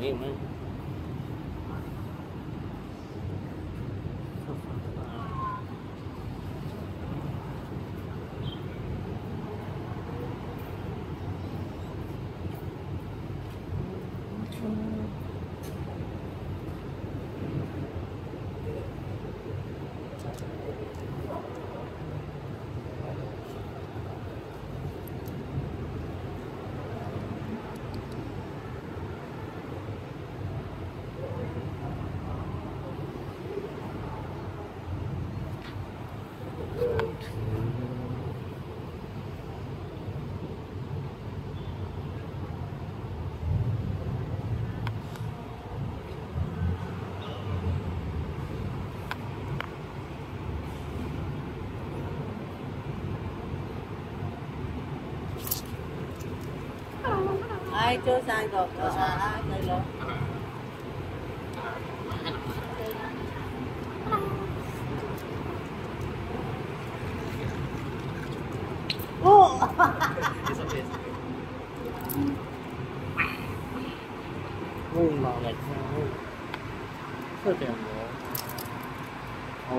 咩咩？Ai chưa sai rồi, ai rồi luôn. Ô. Ôi mà lại sao? Sao tiền nó? Ô.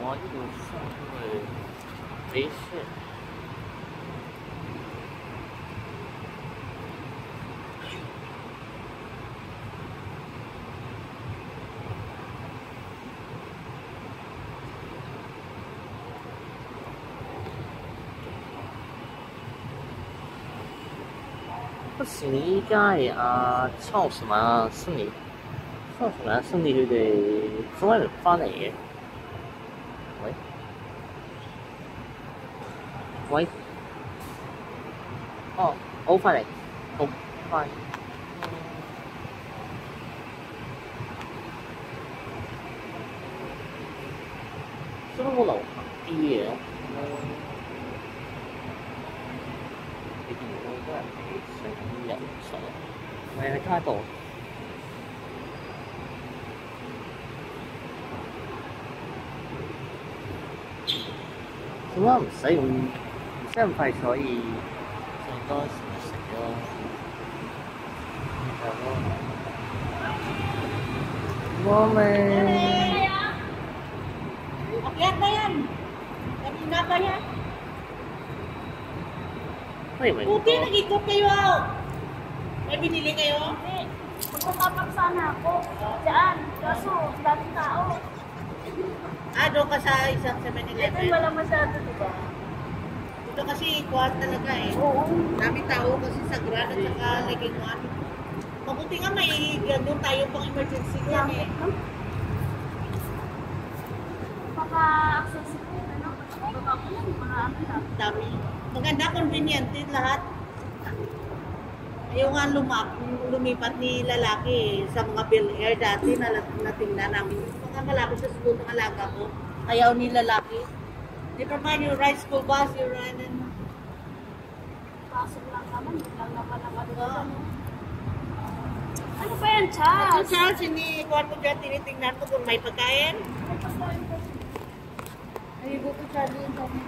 哇，这个上会没事。不是你家抄什麼？是你抄什麼？是你佢哋中日翻嚟嘅？喂？哦，好快嚟，好快。做乜冇流行啲嘢？你見到都係想游水，咪喺街度。點解唔使咁快，所以最多食咯，就咯。我咪。Akyat na yan. Kanina pa yan. Buti nag-ikot kayo. May binili kayo? Hindi. Magpapapag sana ako. Diyan. Kaso, daming tao. Doon ka sa isang 7-Eleven? Ito wala masyado, diba? Ito kasi kuhat talaga eh. Oo. Daming tao kasi sa Grand at saka Legend 1. Mabuti nga may doon tayo pang emergency dyan eh. Accessible, ano? Baba ko lang, mga ano lang. Dami. Maganda, convenient din lahat. Ayaw nga lumipat ni lalaki sa mga Bel Air dati na natingnan namin. Mga malapit sa school ng alaga ko. Ayaw ni lalaki. Never mind, you ride school bus, you ride and... Pasok lang naman, lang naman ang ano. Ano ba yan, Charles? Ano, Charles, kuhan mo dyan, tinitingnan mo kung may pagkain. May pagkain ko. Ay, buto Charlie yung kami.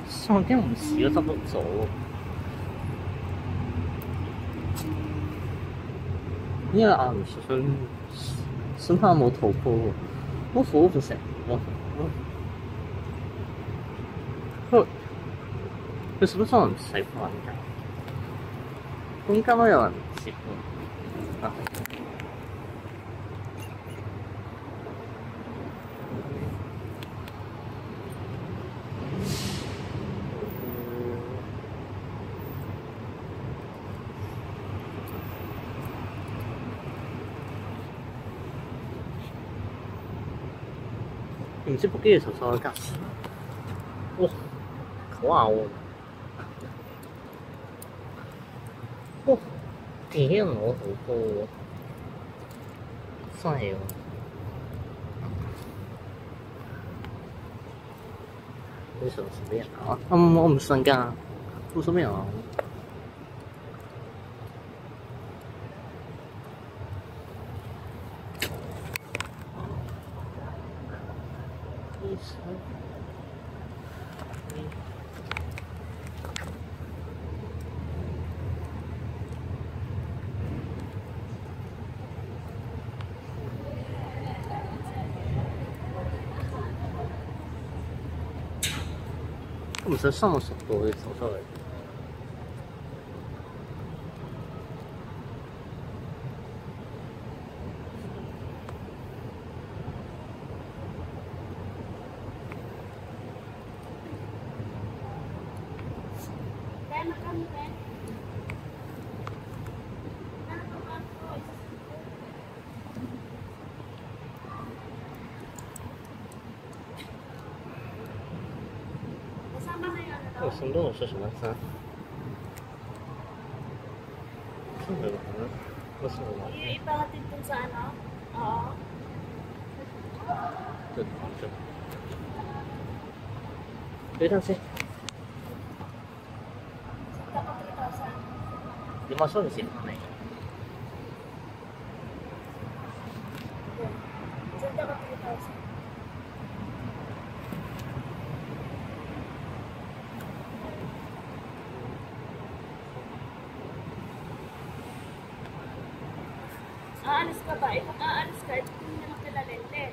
上天唔死咗執到咗，因為唔身上冇頭髮，我服不成，佢是不是唔使瞓㗎？咁今日有人接喎。唔知 book 機嘅時候收咗價錢，哇，好咬喎！哇，屌我好高喎，犀利喎！为什么是这样啊？我们三个做什么呀？一三一。我们是上了手都会走上来。Ben, makan Ben. Kasama na yun, 这个生动是什么山？是没有可能，不是我。 Yung ipahatid dun sa ano? Oo. 这房子。对上去， Santa ko 3,000. 你妈说你喜欢哪个？ Santa ko 3,000. Aalis ka ba? Kung aalis ka, ito yung naman kila Lente.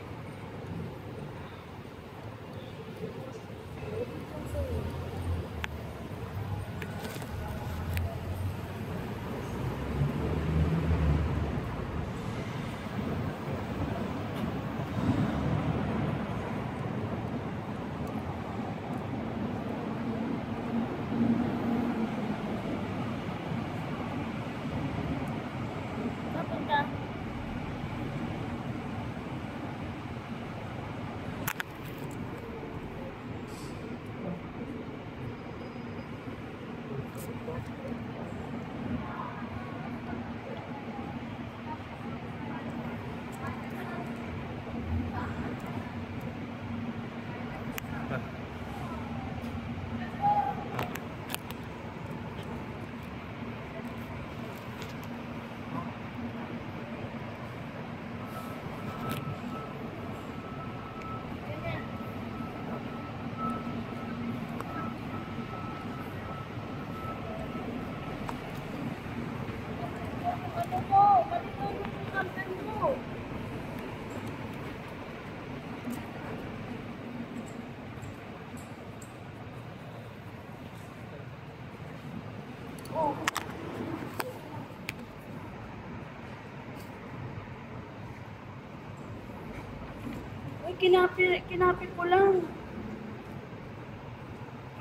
Papunta. Ano po? Malimutan yung campaign mo. Oh. Uy, kinapi ko lang.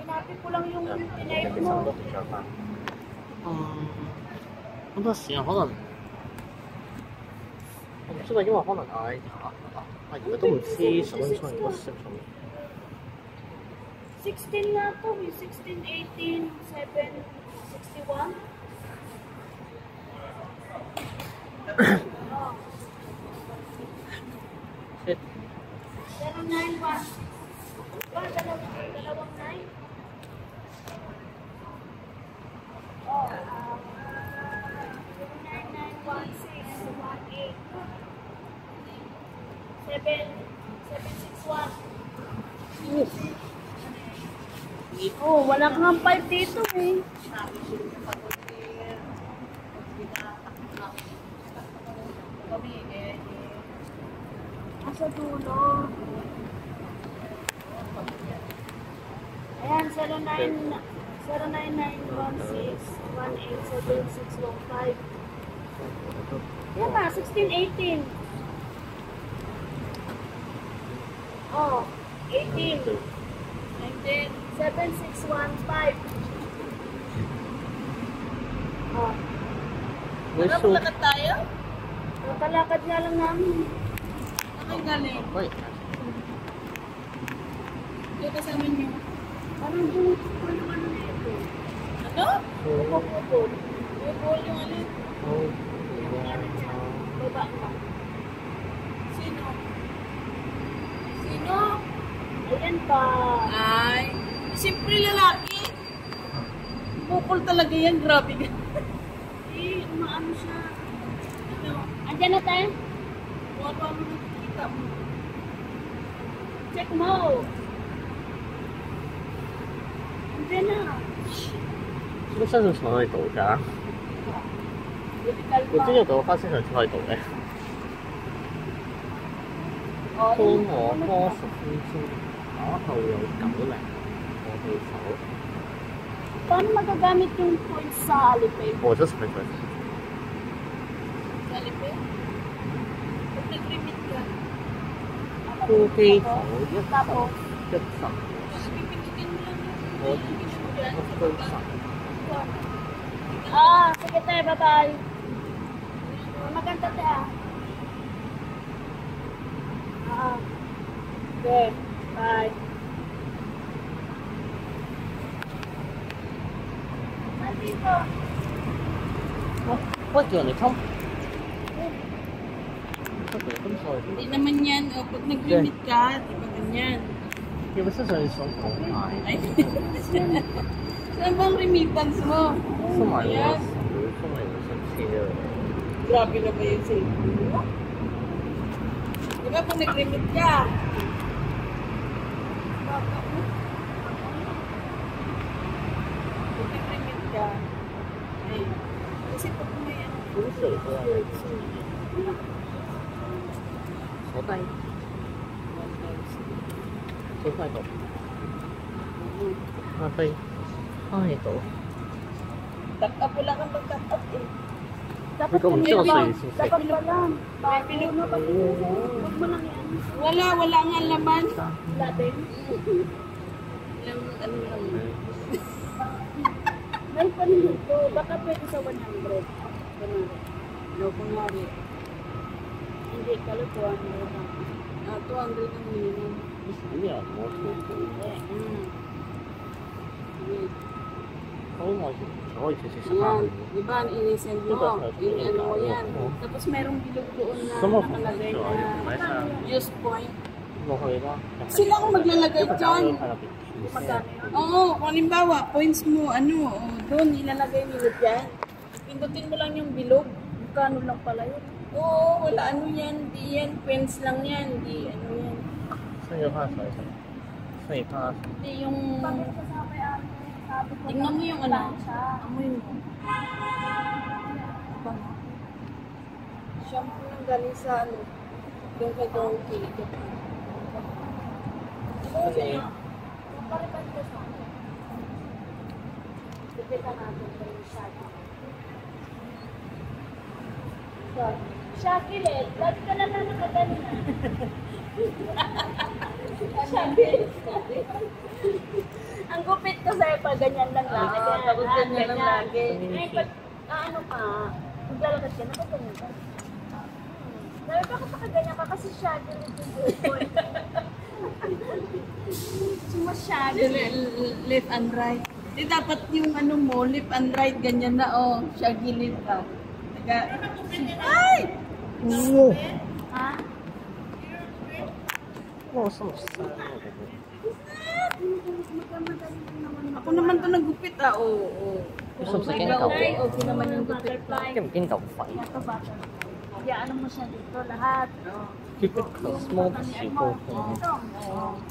Kinapi ko lang yung tinipe 这上 mo. 都比较大。我到时间好了。我唔知道，因為可能啊，而家都唔知什麼出嚟，我識咗。 16 na to, 16, 18, 7, 61. Oh. Shit. 09, 1. Dalawang 9. Oh, 09, 9, 1, 6, 1, 8. 7, 7, 6, 1. Oh, wala kang 5 dito eh. Sa dulo. Ayan, 09916187615. Yan ba, 16, 18. Oh, 18. 19. 7615. Oh. May so... Lakad tayo? Nakalakad nga lang namin. Ang galing. Wait. Yung kasama niyo. Parang yung ano na ito. Ano? Pupupul. Yung ball yung ano? Oh. Baba ka. Sino? Sino? Ayan. Yan pa. Ay, siyempre lalaki. Bukol talaga yan, grabe. Umaano siya. Ano, Andyan na tayo. ano nakikita mo? Check mo. Andyan na. 这个上次从哪里走的啊？ Vertical 我 pa. 真有得花生粉从哪里走的？ Oh, 幫我多10分鐘，打後有9零，我去手， Paano magagamit yung points sa Alipay? 我這10分鐘。 Salipe? Pag nag-remit ka, 高機房Tapos, 10， pipindutin mo lang yung我都10。 sige tayo, bye-bye. Maganda tayo. Okay, bye. Nandito. 喂，叫人哋溝。Hindi naman yan. O, pag nag-remit ka, di ba ganyan? 你不是說你想講買？ Ay, saan bang remittance mo? 是買我Yan. 送你1000車。 Grabe na ba yun sa inyo? Di ba pag nag-remit ka? Pag nag-remit ka, ay, kasi pag mo yan, 不是水喝。坐低。坐喺度。咖啡。喺度。 tap up, wala kang mag-tap up eh. Dapat Ikaw, ganito ito, lang. sa'yo, Dapat pa lang. Bago Pinag- na pag huwag mo lang yan. Wala nga laman. Latin. Ilang, ano lang. May paninito. Baka pwede sa 100. Ganun. No, kunwari. Hindi, kalukuhan mo lang. 200 ang minimum. 不要我出去。 我可以直接食 Ayan, 飯。 di ba, inisend mo, ano mo yan. Tapos merong bilog doon na 什麼 nakalagay 就 na 買晒。 use point. 落去啦。 Sila ang maglalagay dyan. Magkano yun? Oo, kung halimbawa, points mo, doon ilalagay nila dyan. Pindutin mo lang yung bilog. Magkano lang pala yun? Oo, wala ano yan, di yan, points lang yan, di ano yan. 生日花水，生日花。 Di yung, Bakit ka sa may-ari? Sabi ko tingnan mo yung ano, siya. amoy mo. Bango. Shampoo ng galing sa doon kay Donkey. Okay. Paripan ko sa akin. Bibita natin ko yung Shaggy. So, Shaggy Led, lagi ka na nakagaling. Shaggy. Ang gupit ko sa'yo pag ganyan lang lagi. Tapos ganyan lang lagi. Ay, pag, ano ka, maglalakad ka, nakaganyan ka. Sabi, bakit nakaganyan ka? Kasi Shaggy Led yung grupo. Sumasyado. Left and right. Di dapat yung ano mo, left and right, ganyan na, Shaggy left ka. Ay! Oo. Ha? Oo, sama sa Ako naman to nagupit, oo. Gusto mo sa May kinakaw? gawin, okay naman yung gupit. Butterfly. Kim kinakaw pa. Ito butterfly. Kaya ano mo siya dito, lahat. Keep it small sipo. Ito.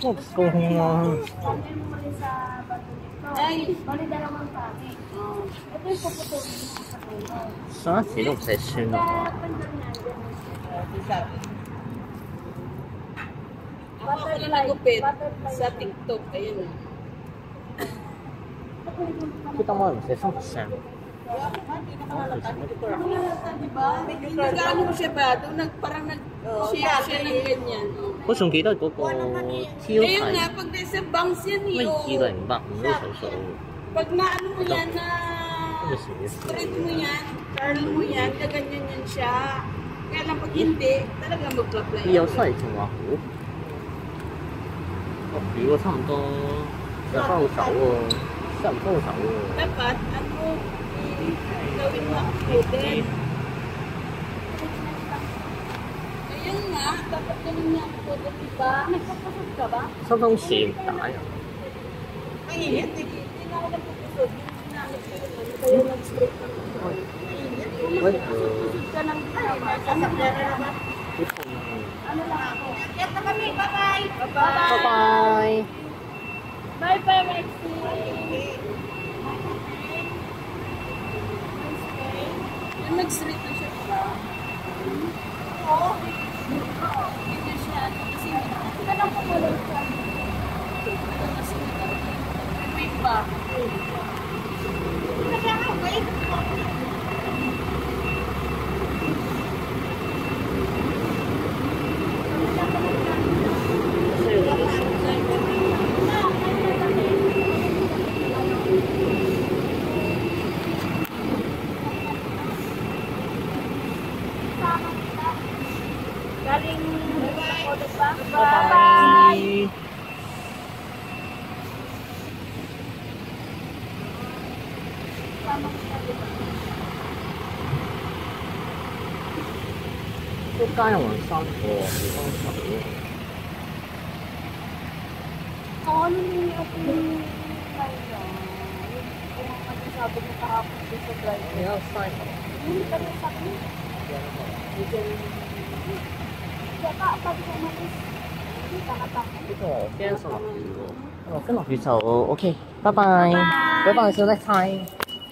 Small sipo nga. Pagyan mo rin sa bato nito. Ay! Bali dalawang pagi. Ito yung puputulin mo sa kayo. 上一集都唔使算啦 Kaya 嘛。 pandar na dyan. Ako na nagupit sa TikTok, ayun. kita mo唔使100%。 Diba? Nag-ano mo siya ba? Doon parang nag-share siya ng ganyan. 我仲記得嗰個 Q Ayun nga, 係 pag sa banks yan eh. 咩 oo. 205手數， Pag naano mo yan na 呢個時 spread mo yan, curl mo yan, kaganyan yan siya. Kaya lang pag hindi, talaga mag-apply. 有西仲話好，我表差唔多就收手喎，收唔收手喎？ Dapat, gawin mo uploaded. Ayun nga, dapat ganun nga ako, diba? Nagpapasod ka ba?收东西唔打人。 Mainit eh. Hindi na ako nagpapasod. Yung sinanap ko yun, kaya nag-straight ka na.喂， Pusod ka ng ginawa. Sasakyan na naman. Ano lang ako? Yan na kami. Bye-bye. Bye-bye! 拜拜。 Bye-bye, Rexy! Yung nag-street na siya ba? Oo. Hindi na siya. Kasi hindi na pumalong siya. Ito na siya. May pa. Galing ako, diba? Bye-bye!都街往山個地方走。 Ano yung yung sabi mo kahapon doon sa driver? 你要晒什麼？ Hindi ka rin sa akin. Kaya ka, pag umalis, hindi ka natakot. 呢個驚落雨喎。哦，跟落雨就 OK，拜拜，拜拜，小叻猜。